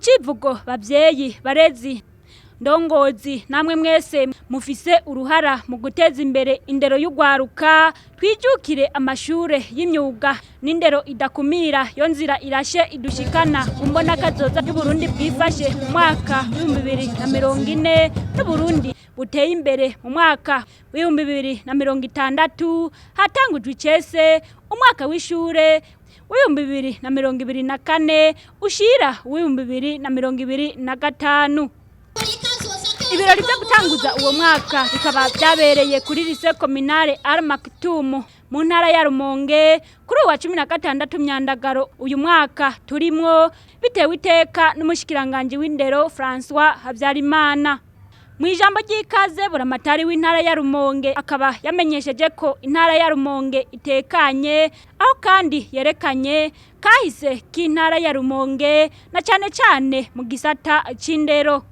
kucivugo bavyeyi barezi ndongozi namwe mwese mufise uruhara mu guteza imbere indero y'ugwaruka twijukire amashure y'imyuga n'indero idakumira yo nzira irashe idushikana umbona kazoza y'Uburundi bwifashe mu mwaka 2040 n'Uburundi buteye imbere mu mwaka 2060 hatangujwe icese umwaka w'ishure 2024 ushira 2025. Ibirori byo gutanguza uwo mwaka bikaba byabereye kuri lycée communale Al Maktoum mu ntara ya Rumonge kuri wa 16 Myandagaro uyu mwaka turimwo bitewe iteka n'umushikiranganje w'indero François Habyarimana. Mu ijambo ry'ikaze buramatari w'intara ya Rumonge akaba yamenyesheje ko intara ya Rumonge itekanye aho kandi yerekanye kahise k'intara ya Rumonge na cyane mu gisata c'indero.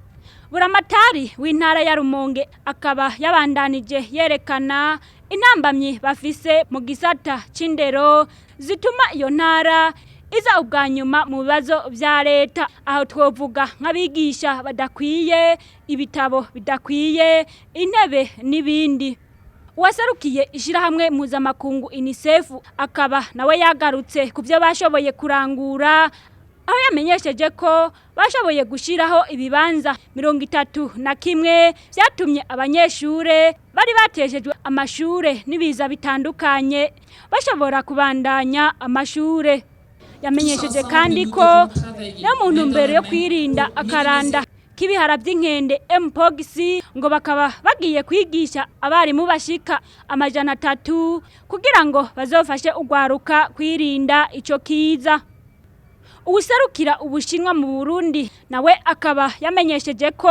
Buramatari w'intara ya Rumonge akaba yabandanije yerekana intambamyi bafise mu gisata c'indero zituma iyo ntara iza ubwanyuma mu bibazo vya leta, aho twovuga nk'abigisha badakwiye, ibitabo bidakwiye, intebe n'ibindi. Uwaserukiye ishirahamwe mpuzamakungu UNICEF akaba nawe yagarutse kuvyo bashoboye kurangura, aho yamenyesheje ko bashoboye gushiraho ibibanza 31 vyatumye abanyeshure bari bateshejwe amashure n'ibiza bitandukanye bashobora kubandanya amashure. Yamenyesheje kandi ko no mu ntumbero yo kwirinda akaranda k'ibihara by'inkende mpox ngo bakaba bagiye kwigisha abarimu bashika 300 kugira ngo bazofashe ugwaruka kwirinda ico kiza. Uwuserukira Ubushinwa mu Burundi nawe akaba yamenyesheje ko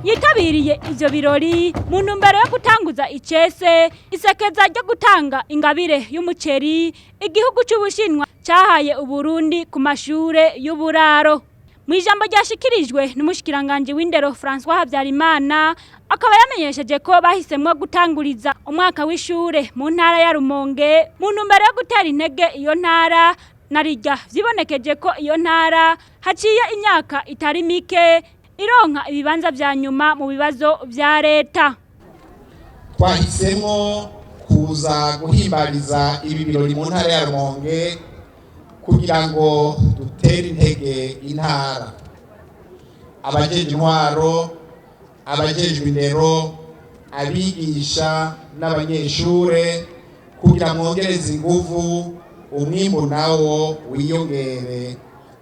yitabiriye ivyo birori mu ntumbero yo gutanguza icese isekeza ryo gutanga ingabire y'umuceri igihugu c'Ubushinwa cyahaye Uburundi ku mashure y'uburaro. Mu ijambo ryashikirijwe n'umushikiranganje w'indero François Habyarimana akaba yamenyesheje ko bahisemwe gutanguriza umwaka w'ishure mu ntara ya Rumonge mu ntumbero yo gutera intege iyo ntara narijya vyibonekeje ko iyo ntara haciye imyaka itari mike ironka ibibanza vya nyuma mu bibazo vya leta. Twahisemo kuza guhimbariza ibi birori mu ntara ya Rumonge kugira ngo dutere intege intara, abajejwe intwaro, abajejwe indero, abigisha n'abanyeshure kugira mwongereze inguvu umwimbu nawo wiyongere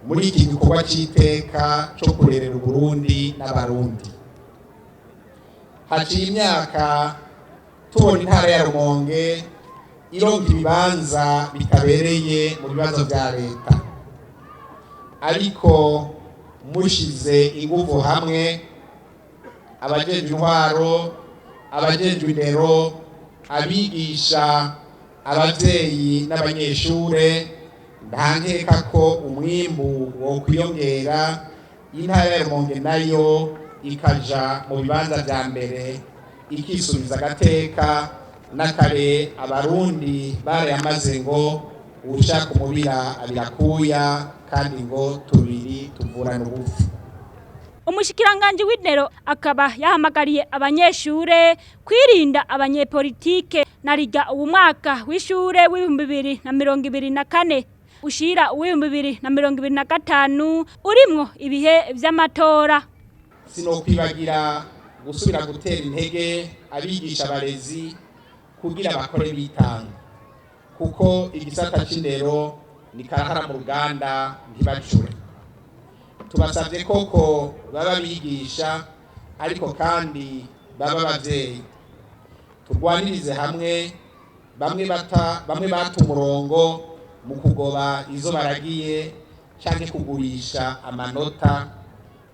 muri iki gikorwa c'iteka cyo kurerera Uburundi n'abarundi. Haciye imyaka tubona intara ya Rumonge ironka ibibanza bitabereye mu bibazo vya leta, ariko mushize inguvu hamwe abajejwe intwaro, abajejwe indero, abigisha, abavyeyi n'abanyeshure, ndankeka ko umwimbu wo kwiyongera intara ya Rumonge nayo ikaja mu bibanza vya mbere ikisubiza agateka n'akare abarundi barayamaze ngo ushaka umubira abirakuya kandi ngo tubiri tuvurana ubufu. Umushikiranganje w'indero akaba yahamagariye abanyeshure kwirinda abanyepolitike narijya ubu mwaka w'ishure w'2024 ushira 2025 urimwo ibihe vy'amatora. Sinokwibagira gusubira gutera intege abigisha abarezi kugira bakore bitanga, kuko igisata c'indero ni karahara mu ruganda ntibacure. Tubasavye koko baba bigisha ariko kandi baba abavyeyi, turwanirize hamwe bamwe bata umurongo mu kugoba izo baragiye canke kugurisha amanota,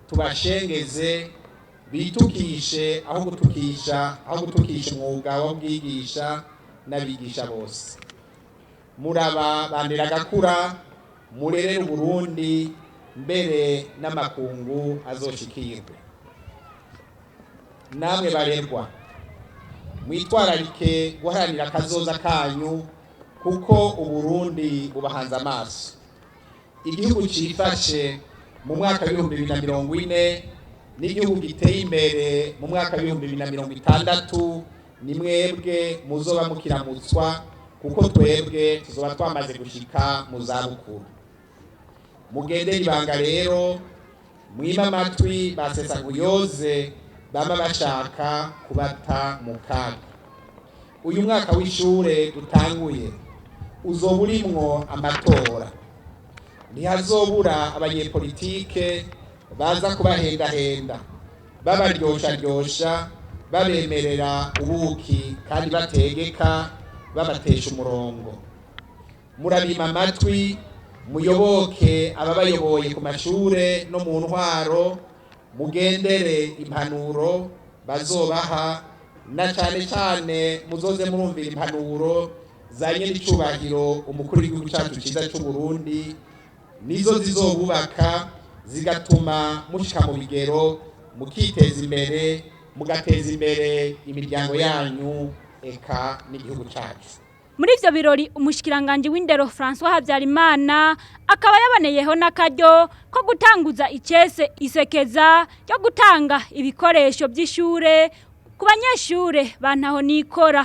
tubashengeze bitukishe aho gutukisha umwuga wo bwigisha n'abigisha bose. Muraba bandera gakura murerere Burundi mbere n'amakungu azoshikirwe. Namwe barerwa mwitwararike guharanira akazoza kanyu kuko Uburundi bubahanze amaso. Igihugu cifashe mu mwaka w'ibihumbi 2040 n'igihugu giteye imbere mu mwaka w'ibihumbi 2060 ni mwebwe muzoba mukiramutswa kuko twebwe tuzoba twamaze gushika mu zabukuru. Mugendera ibanga rero mwima amatwi basesanguyoze bama bashaka kubata mu kaga. Uyu mwaka w'ishure dutanguye uzoba urimwo amatora. Ntihazobura abanyepolitike baza kubahendahenda babaryoshya babemerera ubuki kandi bategeka babatesha umurongo. Murabima amatwi muyoboke ababayoboye ku mashure no mu ntwaro, mugendere impanuro bazobaha, na cyane cyane muzoze murumvira impanuro za nyir'icubahiro umukuru w'igihugu cyacu cyiza cy'u Burundi, nizo zizobubaka zigatuma mushika mu bigero mukiteza imbere mugateza imbere imiryango yanyu eka n'igihugu cyacu. Muri ivyo birori umushikiranganje w'indero François Habyarimana akaba yaboneyeho n'akaryo ko gutanguza icese isekeza ryo gutanga ibikoresho by'ishure ku banyeshure bantaho nikora.